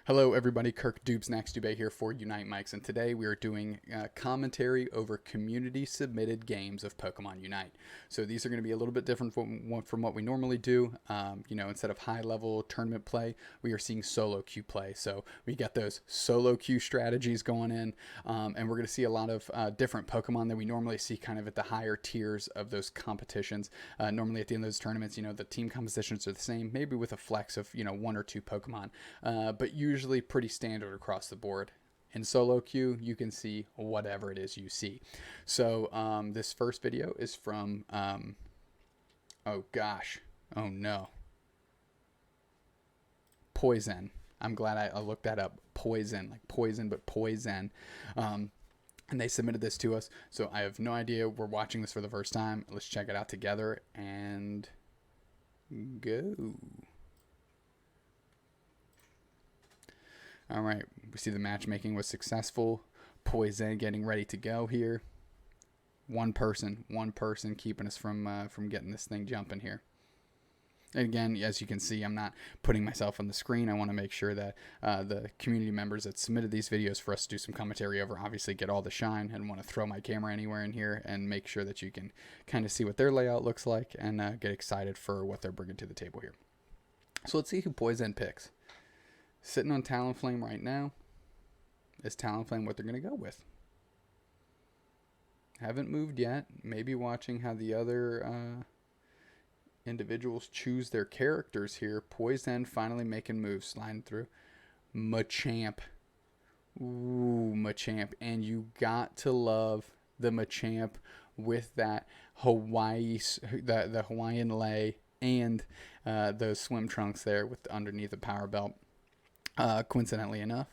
Hello everybody, Kirk, doobsnax, Dubé here for Unite Mics, and today we are doing commentary over community submitted games of Pokemon Unite. So these are going to be a little bit different from what we normally do. Instead of high level tournament play, we are seeing solo queue play. So we got those solo queue strategies going in, and we're going to see a lot of different Pokemon that we normally see kind of at the higher tiers of those competitions. Normally at the end of those tournaments, the team compositions are the same, maybe with a flex of, one or two Pokemon, but usually pretty standard across the board. In solo queue, you can see whatever it is you see. So this first video is from, oh no, PoyZenn. I'm glad I looked that up. PoyZenn, like poison, but PoyZenn. And they submitted this to us. So I have no idea. We're watching this for the first time. Let's check it out together and go. All right, we see the matchmaking was successful. PoyZenn getting ready to go here. One person keeping us from getting this thing jumping here. And again, as you can see, I'm not putting myself on the screen. I want to make sure that the community members that submitted these videos for us to do some commentary over obviously get all the shine. I don't want to throw my camera anywhere in here, and make sure that you can kind of see what their layout looks like and get excited for what they're bringing to the table here. So let's see who PoyZenn picks. Sitting on Talonflame right now. Is Talonflame what they're going to go with? Haven't moved yet. Maybe watching how the other individuals choose their characters here. PoyZenn finally making moves, sliding through. Machamp. Ooh, Machamp. And you got to love the Machamp with that the Hawaiian lei and those swim trunks there with underneath the power belt. Coincidentally enough,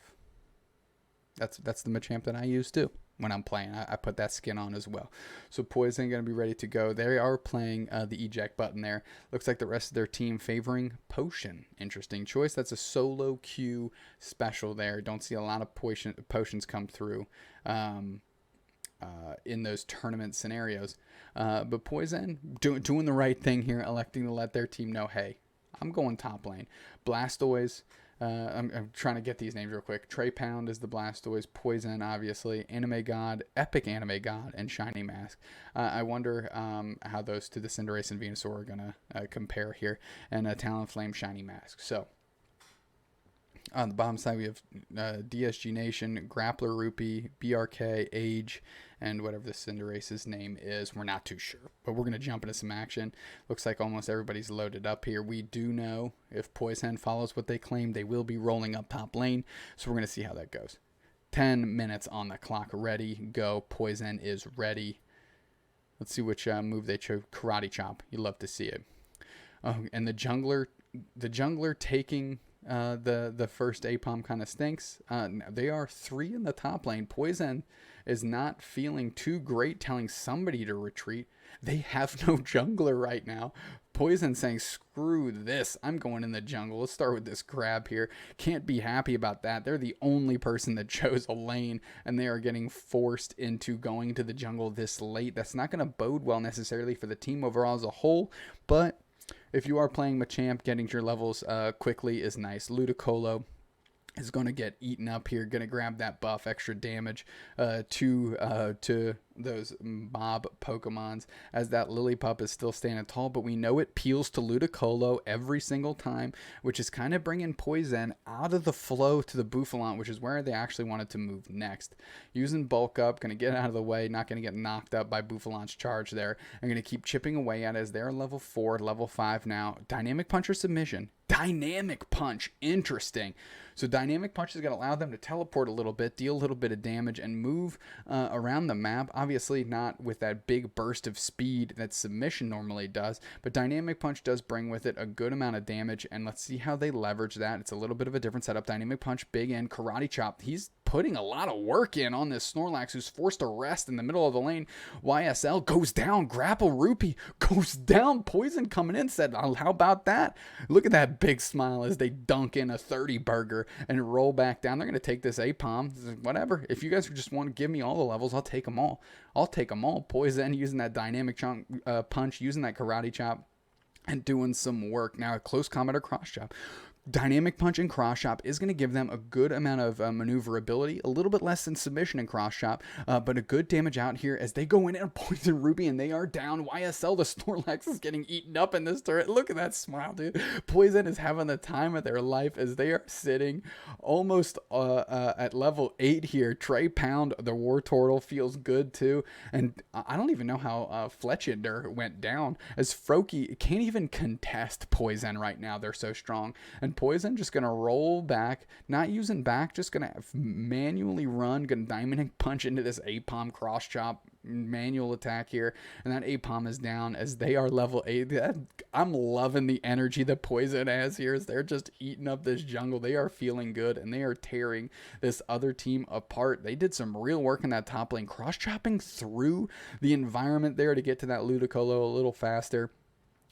that's the Machamp that I use too when I'm playing. I put that skin on as well. So PoyZenn going to be ready to go. They are playing the eject button there. Looks like the rest of their team favoring Potion. Interesting choice. That's a solo queue special there. Don't see a lot of potions come through in those tournament scenarios. But PoyZenn doing the right thing here, electing to let their team know, hey, I'm going top lane. Blastoise. I'm trying to get these names real quick. Trey Pound is the Blastoise, PoyZenn obviously, Anime God, Epic Anime God, and Shiny Mask. I wonder how those to the Cinderace and Venusaur are going to compare here, and Talonflame, Shiny Mask. So on the bottom side we have DSG Nation, Grappler Rupee, BRK, Age, and whatever the Cinderace's name is. We're not too sure, but we're going to jump into some action. Looks like almost everybody's loaded up here. We do know if PoyZenn follows what they claim, they will be rolling up top lane, so we're going to see how that goes. 10 minutes on the clock. Ready, go. PoyZenn is ready. Let's see which move they chose. Karate Chop. You love to see it. And the jungler taking the first APOM kind of stinks. They are 3 in the top lane. PoyZenn is not feeling too great telling somebody to retreat. They have no jungler right now. PoyZenn saying, screw this, I'm going in the jungle. Let's start with this grab here. Can't be happy about that. They're the only person that chose a lane, and they are getting forced into going to the jungle this late. That's not going to bode well necessarily for the team overall as a whole, but if you are playing Machamp, getting to your levels quickly is nice. Ludicolo is going to get eaten up here. Going to grab that buff, extra damage to those mob Pokemons, as that Lillipup is still standing tall, but we know it peels to Ludicolo every single time, which is kind of bringing PoyZenn out of the flow to the Bouffalant, which is where they actually wanted to move next. Using Bulk Up, going to get out of the way, not going to get knocked up by Bouffalant's charge there. I'm going to keep chipping away at it as they're level 4, level 5 now. Dynamic Punch or Submission? Dynamic Punch. Interesting. So Dynamic Punch is going to allow them to teleport a little bit, deal a little bit of damage, and move around the map. Obviously not with that big burst of speed that Submission normally does, but Dynamic Punch does bring with it a good amount of damage, and let's see how they leverage that. It's a little bit of a different setup. Dynamic Punch, big in. Karate Chop, he's putting a lot of work in on this Snorlax, who's forced to rest in the middle of the lane. YSL goes down. Grapple Rupee goes down. PoyZenn coming in said, oh, how about that? Look at that big smile as they dunk in a 30 burger and roll back down. They're going to take this APOM. Whatever. If you guys just want to give me all the levels, I'll take them all. PoyZenn using that Dynamic Punch, using that Karate Chop, and doing some work. Now, a close combat or cross chop. Dynamic Punch and Cross Chop is going to give them a good amount of maneuverability, a little bit less than Submission and Cross Chop, but a good damage out here as they go in and Poison Ruby, and they are down. YSL, the Snorlax, is getting eaten up in this turret. Look at that smile, dude. PoyZenn is having the time of their life as they are sitting almost at level 8 here. Trey Pound, the War Turtle, feels good too, and I don't even know how Fletchinder went down, as Froakie can't even contest PoyZenn right now. They're so strong. And PoyZenn just going to roll back, not using back, just going to manually run, going to Dynamic Punch into this Apom Cross Chop manual attack here, and that Apom is down as they are level 8. I'm loving the energy that PoyZenn has here as they're just eating up this jungle. They are feeling good, and they are tearing this other team apart. They did some real work in that top lane, cross-chopping through the environment there to get to that Ludicolo a little faster.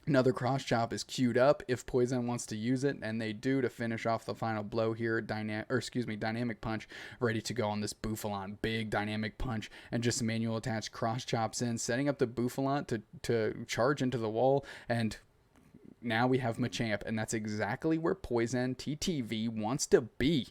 Another cross chop is queued up if PoyZenn wants to use it, and they do to finish off the final blow here. Dynamic Punch ready to go on this Bouffalon. Big Dynamic Punch and just manual attach cross chops in, setting up the Bouffalon to charge into the wall, and now we have Machamp, and that's exactly where PoyZenn TTV wants to be,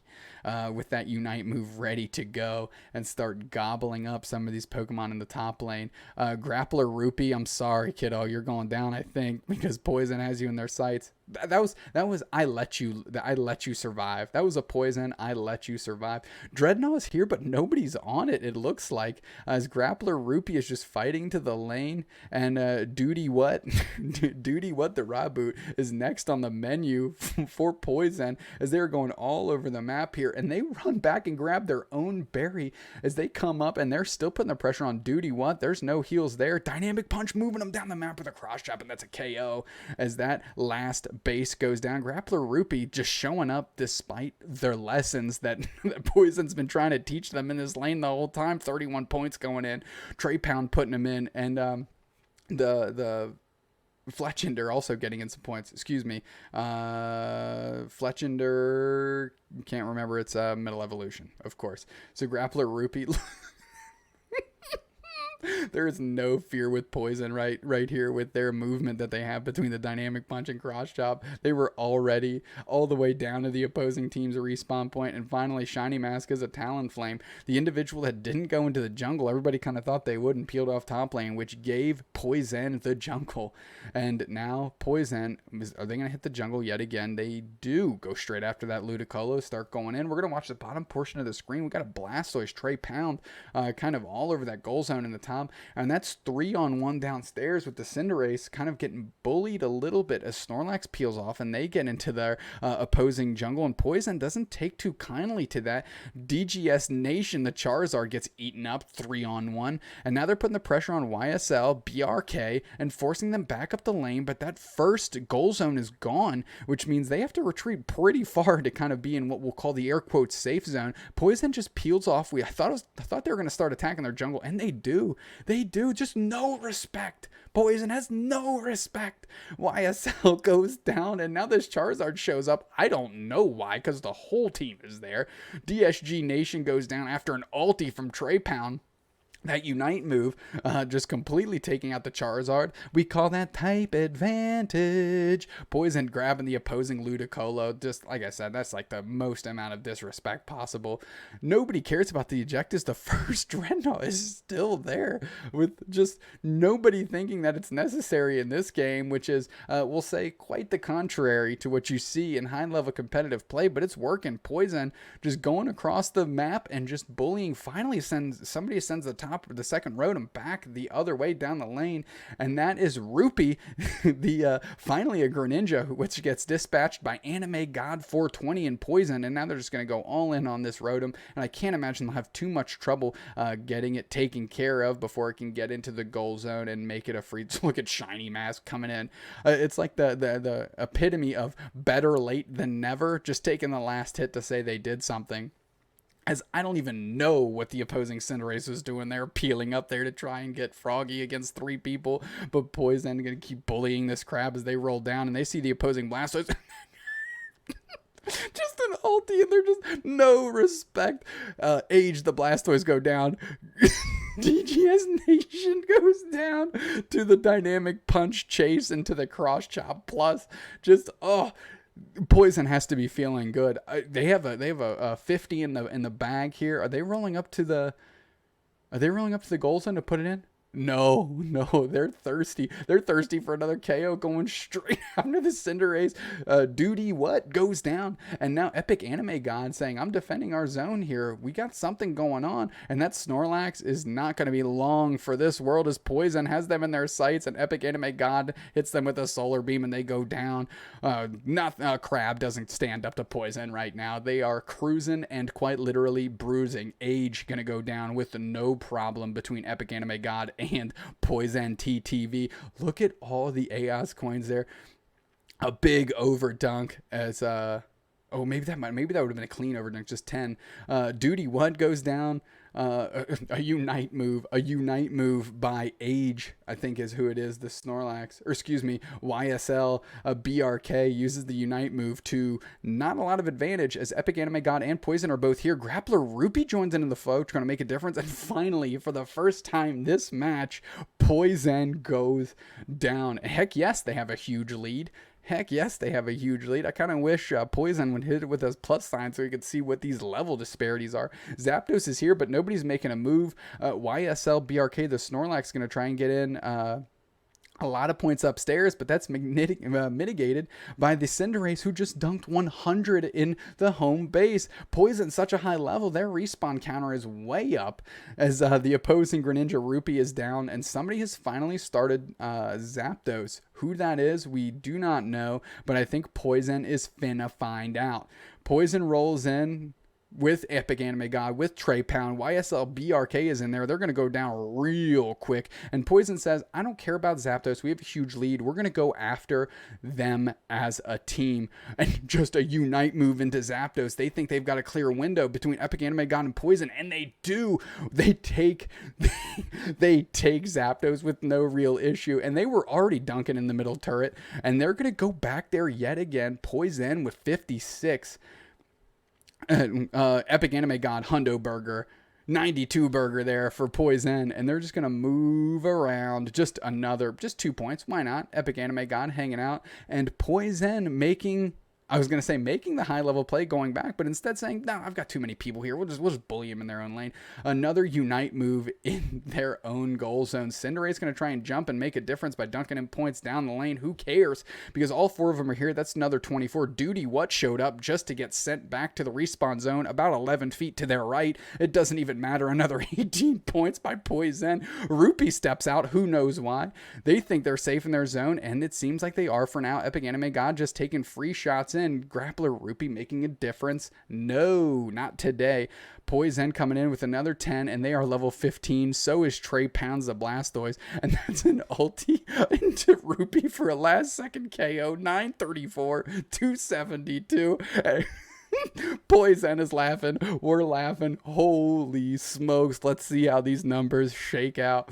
with that Unite move ready to go and start gobbling up some of these Pokemon in the top lane. Grappler Rupee, I'm sorry, kiddo, you're going down, I think, because PoyZenn has you in their sights. That was I let you survive. That was a PoyZenn I let you survive. Dreadnought is here, but nobody's on it. It looks like as Grappler Rupee is just fighting to the lane, and Duty What Duty What the Raboot is next on the menu for PoyZenn as they're going all over the map here, and they run back and grab their own berry as they come up, and they're still putting the pressure on Duty What. There's no heals there. Dynamic Punch moving them down the map with a cross chop, and that's a KO as that last base goes down. Grappler Rupee just showing up despite their lessons that PoyZenn's been trying to teach them in this lane the whole time. 31 points going in. Trey Pound putting them in, and the Fletchinder also getting in some points. Excuse me. Fletchinder, can't remember. It's Middle Evolution, of course. So Grappler Rupee. There is no fear with PoyZenn right here with their movement that they have between the Dynamic Punch and Cross Chop. They were already all the way down to the opposing team's respawn point, and finally Shiny Mask is a Talonflame, the individual that didn't go into the jungle. Everybody kind of thought they would and peeled off top lane, which gave PoyZenn the jungle. And now PoyZenn, are they going to hit the jungle yet again? They do go straight after that Ludicolo, start going in. We're going to watch the bottom portion of the screen. We got a Blastoise, Trey Pound, kind of all over that goal zone in the top, and that's 3-on-1 downstairs with the Cinderace kind of getting bullied a little bit as Snorlax peels off and they get into their opposing jungle, and PoyZenn doesn't take too kindly to that. DGS Nation, the Charizard, gets eaten up 3-on-1, and now they're putting the pressure on YSL, BRK, and forcing them back up the lane, but that first goal zone is gone, which means they have to retreat pretty far to kind of be in what we'll call the air quotes safe zone. PoyZenn just peels off. I thought they were going to start attacking their jungle, and they do. They do. Just no respect. PoyZenn has no respect. YSL goes down, and now this Charizard shows up. I don't know why, because the whole team is there. DSG Nation goes down after an ulti from Trey Pound. That Unite move, just completely taking out the Charizard. We call that type advantage. PoyZenn grabbing the opposing Ludicolo. Just like I said, that's like the most amount of disrespect possible. Nobody cares about the ejectors. The first Dreadnought is still there with just nobody thinking that it's necessary in this game, which is, we'll say, quite the contrary to what you see in high-level competitive play, but it's working. PoyZenn just going across the map and just bullying. Finally somebody sends the top of the second road back the other way down the lane, and that is Rupee, the finally a Greninja, which gets dispatched by Anime God 420 and PoyZenn, and now they're just going to go all in on this Rotom, and I can't imagine they'll have too much trouble getting it taken care of before it can get into the goal zone and make it a free. Look at Shiny Mask coming in. It's like the epitome of better late than never, just taking the last hit to say they did something. As I don't even know what the opposing Cinderace was doing there, peeling up there to try and get Froggy against 3 people. But PoyZenn going to keep bullying this crab as they roll down, and they see the opposing Blastoise. Just an ulti, and they're just no respect. Age the Blastoise go down. DGS Nation goes down to the Dynamic Punch chase into the Cross Chop Plus. Just, PoyZenn has to be feeling good. They have a 50 in the bag here. Are they rolling up to the goal zone to put it in? No, no, they're thirsty. They're thirsty for another KO going straight after the Cinderace. Duty what goes down, and now Epic Anime God saying, "I'm defending our zone here. We got something going on," and that Snorlax is not going to be long for this world as PoyZenn has them in their sights, and Epic Anime God hits them with a Solar Beam, and they go down. Crab doesn't stand up to PoyZenn right now. They are cruising and quite literally bruising. Age gonna go down with no problem between Epic Anime God and PoyZenn TTV. Look at all the AOS coins there. A big overdunk as maybe that would have been a clean overdunk, just 10. Duty what goes down. A unite move by Age, I think is who it is, the Snorlax, or excuse me, YSL. BRK uses the unite move to not a lot of advantage as Epic Anime God and PoyZenn are both here. Grappler Rupee joins into the flow, trying to make a difference, and finally, for the first time this match, PoyZenn goes down. Heck yes, they have a huge lead. Heck yes, they have a huge lead. I kind of wish PoyZenn would hit it with a plus sign so we could see what these level disparities are. Zapdos is here, but nobody's making a move. YSL BRK, the Snorlax, going to try and get in a lot of points upstairs, but that's mitigated by the Cinderace, who just dunked 100 in the home base. PoyZenn such a high level, their respawn counter is way up as the opposing Greninja Rupee is down, and somebody has finally started Zapdos. Who that is, we do not know, but I think PoyZenn is finna find out. PoyZenn rolls in with Epic Anime God, with Trey Pound. YSL BRK is in there. They're going to go down real quick. And PoyZenn says, I don't care about Zapdos. We have a huge lead. We're going to go after them as a team. And just a unite move into Zapdos. They think they've got a clear window between Epic Anime God and PoyZenn. And they do. They take Zapdos with no real issue. And they were already dunking in the middle turret. And they're going to go back there yet again. PoyZenn with 56. Epic Anime God, Hundo Burger, 92 burger there for PoyZenn, and they're just going to move around. Just 2 points. Why not? Epic Anime God hanging out, and PoyZenn making the high level play going back, but instead saying, no, I've got too many people here. We'll just bully them in their own lane. Another unite move in their own goal zone. Cinderace going to try and jump and make a difference by dunking in points down the lane. Who cares? Because all four of them are here. That's another 24. Duty what showed up just to get sent back to the respawn zone about 11 feet to their right. It doesn't even matter. Another 18 points by PoyZenn. Rupee steps out. Who knows why? They think they're safe in their zone, and it seems like they are for now. Epic Anime God just taking free shots in. Grappler Rupee making a difference? No, not today. PoyZenn coming in with another 10, and they are level 15. So is Trey Pounds the Blastoise, and that's an ulti into Rupee for a last second KO. 934, 272. PoyZenn is laughing. We're laughing. Holy smokes. Let's see how these numbers shake out.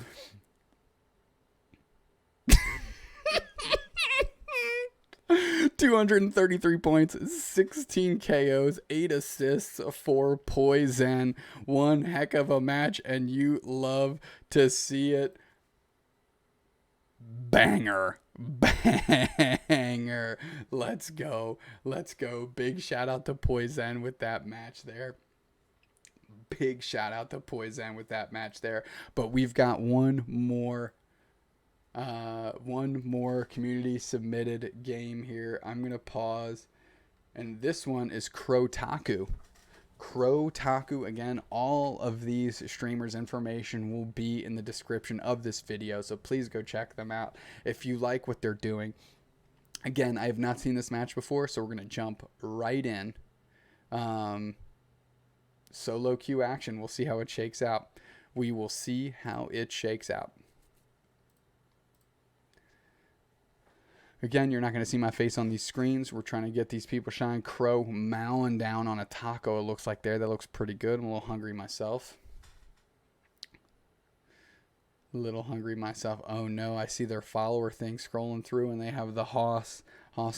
233 points, 16 KOs, 8 assists for PoyZenn. One heck of a match, and you love to see it. Banger. Let's go. Big shout out to PoyZenn with that match there. But we've got one more community submitted game here. I'm going to pause. And this one is Crowtaku. Again, all of these streamers' information will be in the description of this video. So please go check them out if you like what they're doing. Again, I have not seen this match before, so we're going to jump right in. Solo queue action. We'll see how it shakes out. Again, you're not going to see my face on these screens. We're trying to get these people shine. Crow mowing down on a taco, it looks like there. That looks pretty good. I'm a little hungry myself. Oh, no. I see their follower thing scrolling through, and they have the Hoss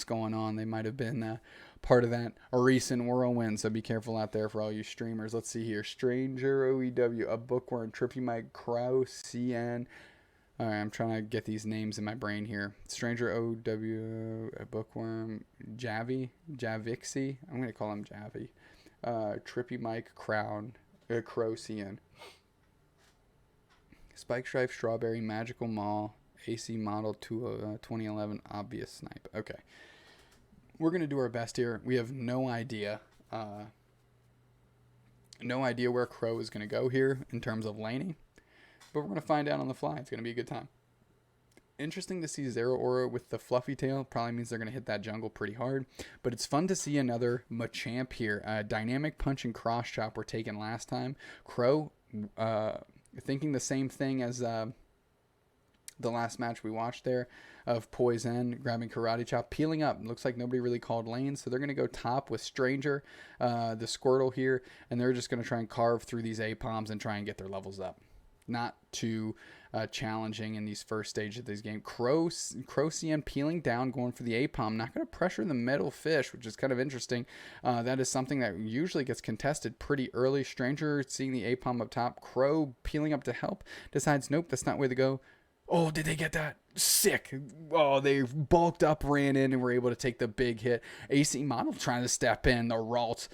going on. They might have been part of that a recent whirlwind, so be careful out there for all you streamers. Let's see here. Stranger OEW, a bookworm, Trippy Mike, Crow, CN. All right, I'm trying to get these names in my brain here. Stranger OW, Bookworm, Javixi. I'm going to call him Javi. Trippy Mike, Crown, Crow CN. Spike Stripe, Strawberry, Magical Mall, AC Model 2011, Obvious Snipe. Okay. We're going to do our best here. We have no idea. No idea where Crow is going to go here in terms of laning. But we're going to find out on the fly. It's going to be a good time. Interesting to see Zero Aura with the fluffy tail. Probably means they're going to hit that jungle pretty hard. But it's fun to see another Machamp here. Dynamic Punch and Cross Chop were taken last time. Crow thinking the same thing as the last match we watched there of PoyZenn grabbing Karate Chop, peeling up. Looks like nobody really called lanes, so they're going to go top with Stranger, the Squirtle here, and they're just going to try and carve through these A-Palms and try and get their levels up. Not too challenging in these first stages of this game. Crow CN peeling down, going for the A-Palm. Not going to pressure the middle fish, which is kind of interesting. That is something that usually gets contested pretty early. Stranger seeing the A-Palm up top. Crow peeling up to help. Decides, nope, that's not the way to go. Oh, did they get that? Sick. Oh, they bulked up, ran in, and were able to take the big hit. AC Model trying to step in. The Ralts.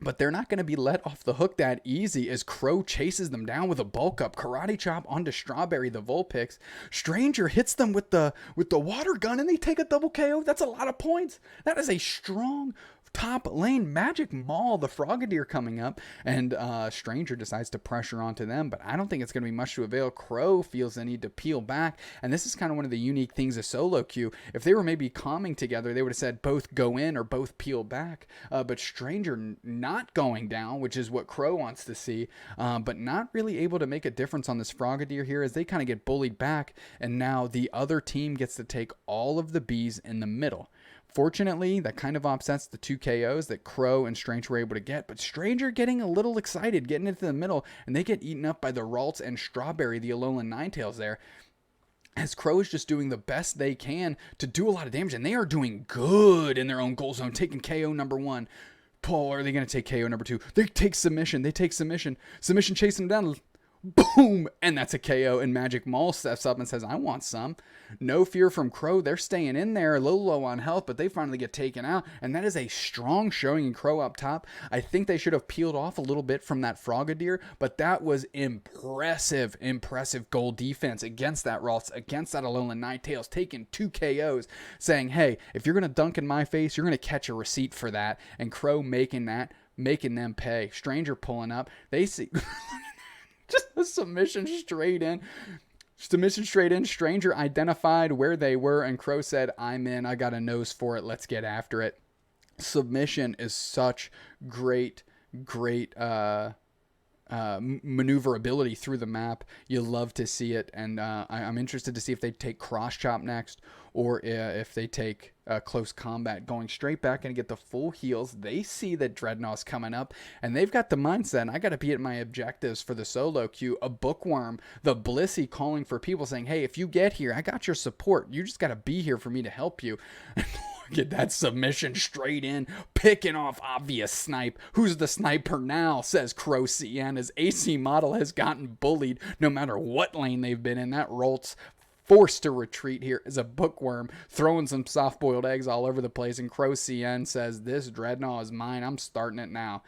But they're not going to be let off the hook that easy as Crow chases them down with a bulk up. Karate Chop onto Strawberry, the Vulpix. Stranger hits them with the water gun, and they take a double KO. That's a lot of points. That is a strong top lane. Magic Mall, the Frogadier coming up, and Stranger decides to pressure onto them, but I don't think it's going to be much to avail. Crow feels the need to peel back, and this is kind of one of the unique things of solo queue. If they were maybe calming together, they would have said both go in or both peel back, but Stranger not going down, which is what Crow wants to see, but not really able to make a difference on this Frogadier here as they kind of get bullied back, and now the other team gets to take all of the Bs in the middle. Fortunately, that kind of offsets the 2 KOs that Crow and Stranger were able to get, but Stranger getting a little excited, getting into the middle, and they get eaten up by the Ralts and Strawberry, the Alolan Ninetales there. As Crow is just doing the best they can to do a lot of damage, and they are doing good in their own goal zone, taking KO number 1. Paul, are they going to take KO number 2? They take submission. Submission chasing them down. Boom! And that's a KO, and Magic Mall steps up and says, I want some. No fear from Crow. They're staying in there, a little low on health, but they finally get taken out, and that is a strong showing in Crow up top. I think they should have peeled off a little bit from that Frogadier, but that was impressive goal defense against that Ralts, against that Alolan Ninetales, taking 2 KOs, saying, hey, if you're going to dunk in my face, you're going to catch a receipt for that, and Crow making them pay. Stranger pulling up. They see... Just a submission straight in. Stranger identified where they were, and Crow said, I'm in. I got a nose for it. Let's get after it. Submission is such great maneuverability through the map. You love to see it, and I'm interested to see if they take Cross Chop next, or if they take Close Combat, going straight back and get the full heals. They see that Dreadnought's coming up, and they've got the mindset, I got to be at my objectives for the solo queue. A Bookworm, the Blissey calling for people, saying, hey, if you get here, I got your support. You just got to be here for me to help you. Get that submission straight in, picking off Obvious Snipe. Who's the sniper now, says Crow CN, as AC Model has gotten bullied no matter what lane they've been in. That Ralts forced to retreat here as a Bookworm, throwing some soft-boiled eggs all over the place, and Crow CN says, this Dreadnought is mine. I'm starting it now.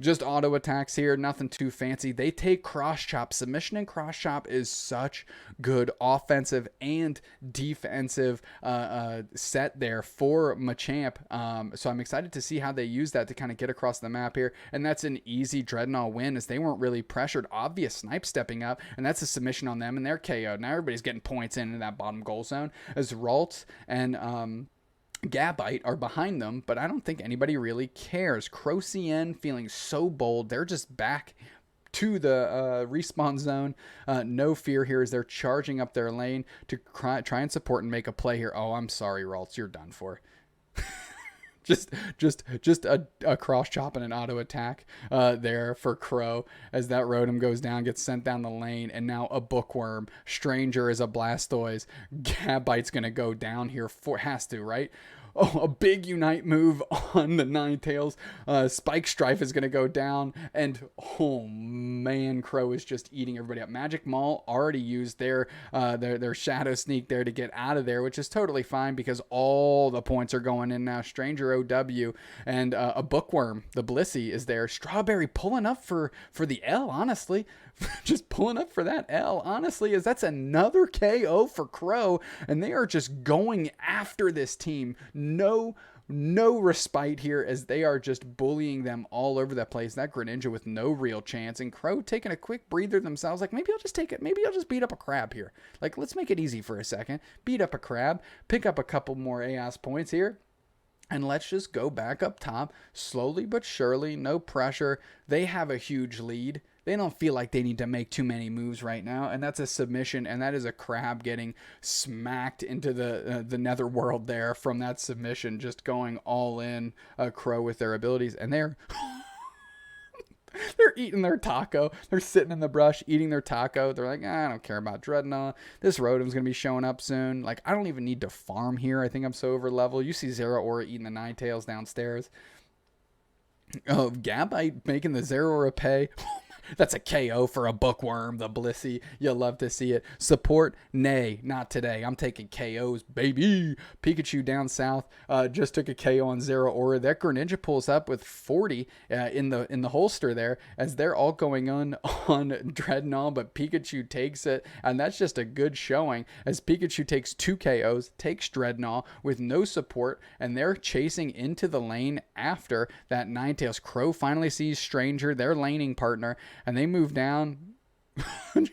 Just auto attacks here, nothing too fancy. They take Cross Chop. Submission and Cross Chop is such good offensive and defensive set there for Machamp. So I'm excited to see how they use that to kind of get across the map here. And that's an easy Dreadnought win as they weren't really pressured. Obvious Snipe stepping up, and that's a submission on them, and they're KO'd. Now everybody's getting points into that bottom goal zone as Ralts and Gabite are behind them, but I don't think anybody really cares. Crow CN feeling so bold. They're just back to the respawn zone. No fear here as they're charging up their lane to try and support and make a play here. Oh, I'm sorry, Ralts. You're done for. just a cross chop and an auto attack there for Crow as that Rotom goes down, gets sent down the lane, and now a Bookworm. Stranger is a Blastoise. Gabite's gonna go down here has to, right? Oh, a big unite move on the Ninetales. Spike Strife is going to go down. And, oh, man, Crow is just eating everybody up. Magic Mall already used their Shadow Sneak there to get out of there, which is totally fine because all the points are going in now. Stranger OW and a Bookworm, the Blissey, is there. Strawberry pulling up for the L, honestly. Just pulling up for that L, honestly, as that's another KO for Crow, and they are just going after this team. No respite here as they are just bullying them all over the place. That Greninja with no real chance, and Crow taking a quick breather themselves, like, maybe I'll just take it. Maybe I'll just beat up a crab here. Like, let's make it easy for a second. Beat up a crab, pick up a couple more AS points here. And let's just go back up top, slowly but surely, no pressure. They have a huge lead. They don't feel like they need to make too many moves right now, and that's a submission, and that is a crab getting smacked into the netherworld there from that submission, just going all in. Crow with their abilities, and they're eating their taco. They're sitting in the brush eating their taco. They're like, I don't care about Dreadnought. This Rotom's going to be showing up soon. Like, I don't even need to farm here. I think I'm so over level. You see Zeraora eating the Ninetales downstairs. Oh, Gabite making the Zeraora pay. That's a KO for a Bookworm, the Blissey. You'll love to see it. Support? Nay, not today. I'm taking KOs, baby. Pikachu down south just took a KO on Zeraora. That Greninja pulls up with 40 in the holster there as they're all going on Dreadnought, but Pikachu takes it, and that's just a good showing as Pikachu takes 2 KOs, takes Dreadnought with no support, and they're chasing into the lane after that Ninetales. Crow finally sees Stranger, their laning partner, and they move down.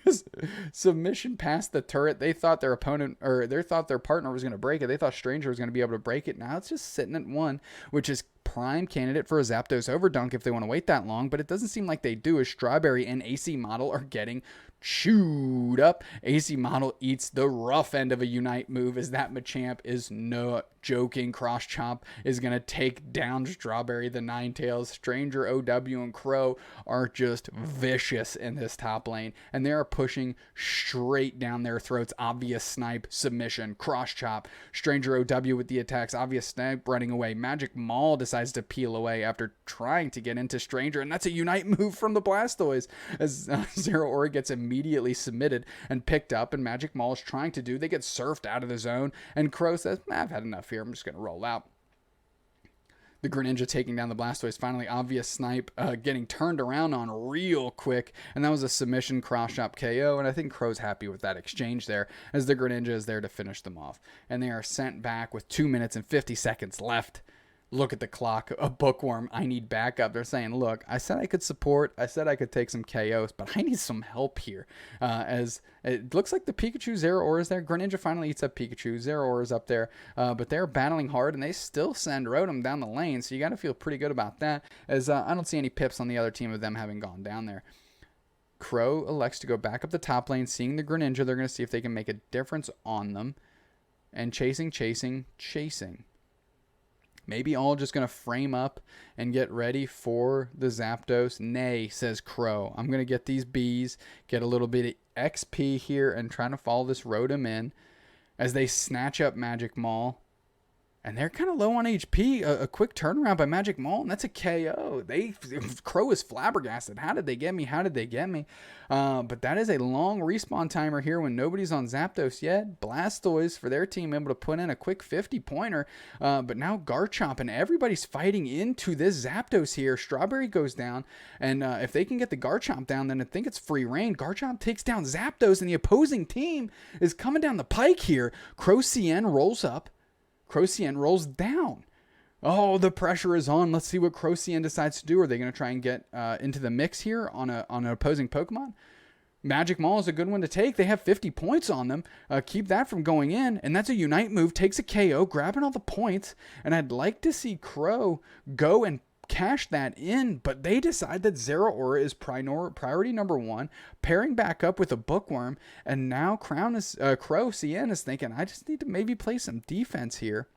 Just submission past the turret. They thought their opponent, or they thought their partner was going to break it. They thought Stranger was going to be able to break it. Now it's just sitting at 1, which is prime candidate for a Zapdos Overdunk if they want to wait that long, but it doesn't seem like they do, as Strawberry and AC Model are getting chewed up. AC Model eats the rough end of a Unite move as that Machamp is no joking. Cross Chomp is going to take down Strawberry, the Ninetales. Stranger, OW, and Crow are just vicious in this top lane, and they are pushing straight down their throats. Obvious Snipe, submission, Cross Chop. Stranger OW with the attacks, Obvious Snipe running away. Magic Maul decides to peel away after trying to get into Stranger, and that's a Unite move from the Blastoise as Zeraora gets immediately submitted and picked up, and Magic Maul is trying to do. They get surfed out of the zone, and Crow says, I've had enough here. I'm just going to roll out. The Greninja taking down the Blastoise. Finally, Obvious Snipe getting turned around on real quick, and that was a submission cross chop KO, and I think Crow's happy with that exchange there as the Greninja is there to finish them off. And they are sent back with 2 minutes and 50 seconds left. Look at the clock. A Bookworm, I need backup. They're saying, look, I said I could support. I said I could take some KOs, but I need some help here. As it looks like the Pikachu Zeraora is there. Greninja finally eats up Pikachu. Zeraora is up there, but they're battling hard, and they still send Rotom down the lane, so you got to feel pretty good about that, as I don't see any pips on the other team of them having gone down there. Crow elects to go back up the top lane, seeing the Greninja. They're going to see if they can make a difference on them, and chasing. Maybe all just going to frame up and get ready for the Zapdos. Nay, says Crow. I'm going to get these Bs, get a little bit of XP here, and trying to follow this Rotom in as they snatch up Magic Maul. And they're kind of low on HP. A quick turnaround by Magic Maul, and that's a KO. Crow is flabbergasted. How did they get me? But that is a long respawn timer here when nobody's on Zapdos yet. Blastoise for their team able to put in a quick 50-pointer. But now Garchomp, and everybody's fighting into this Zapdos here. Strawberry goes down, and if they can get the Garchomp down, then I think it's free reign. Garchomp takes down Zapdos, and the opposing team is coming down the pike here. Crowtaku rolls up. Crowtaku rolls down. Oh, the pressure is on. Let's see what Crowtaku decides to do. Are they going to try and get into the mix here on an opposing Pokemon? Magic Maul is a good one to take. They have 50 points on them. Keep that from going in. And that's a Unite move. Takes a KO, grabbing all the points. And I'd like to see Crow go and cash that in, but they decide that Zeraora is priority number 1, pairing back up with a Bookworm, and now Crowtaku is thinking, I just need to maybe play some defense here,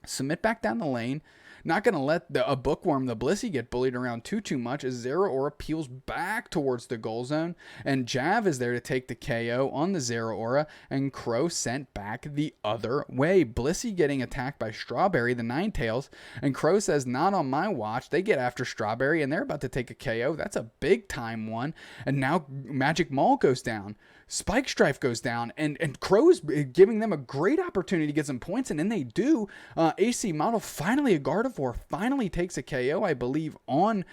submit back down the lane. Not going to let a bookworm, the Blissey, get bullied around too much as Zero Aura peels back towards the goal zone. And Jav is there to take the KO on the Zero Aura. And Crow sent back the other way. Blissey getting attacked by Strawberry, the Ninetales. And Crow says, not on my watch. They get after Strawberry and they're about to take a KO. That's a big time one. And now Magic Mall goes down. Spike Strife goes down, and Crow's giving them a great opportunity to get some points, and then they do. AC Model, finally a Gardevoir, finally takes a KO, I believe, on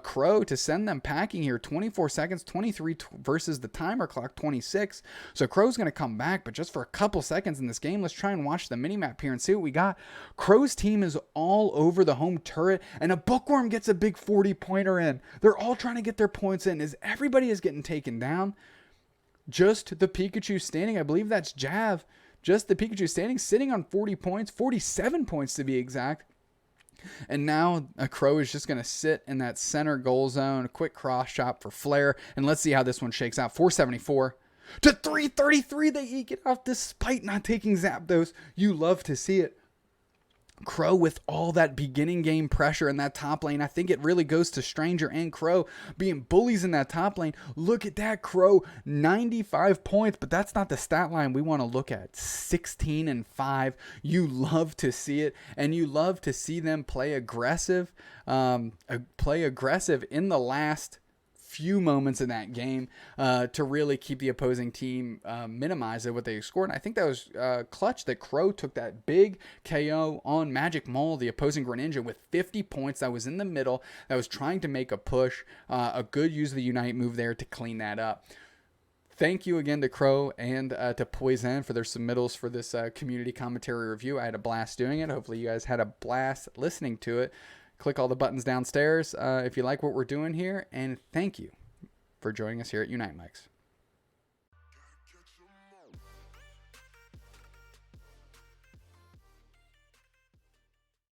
Crow to send them packing here. 24 seconds, 23 versus the timer clock, 26. So Crow's going to come back, but just for a couple seconds in this game, let's try and watch the minimap here and see what we got. Crow's team is all over the home turret, and a Bookworm gets a big 40-pointer in. They're all trying to get their points in as everybody is getting taken down. Just the Pikachu standing, I believe that's Jav. Just the Pikachu standing, sitting on 40 points, 47 points to be exact. And now a Crow is just going to sit in that center goal zone. A quick cross chop for Flare. And let's see how this one shakes out. 474 to 333. They eke it off despite not taking Zapdos. You love to see it. Crow with all that beginning game pressure in that top lane. I think it really goes to Stranger and Crow being bullies in that top lane. Look at that, Crow, 95 points, but that's not the stat line we want to look at. 16-5. You love to see it, and you love to see them play aggressive in the last few moments in that game to really keep the opposing team minimize what they scored. And I think that was clutch that Crow took that big KO on Magic Mole, the opposing Greninja, with 50 points. That was in the middle, that was trying to make a push. A good use of the Unite move there to clean that up. Thank you again to Crow and to PoyZenn for their submittals for this community commentary review. I had a blast doing it. Hopefully you guys had a blast listening to it. Click all the buttons downstairs if you like what we're doing here. And thank you for joining us here at Unite Mics.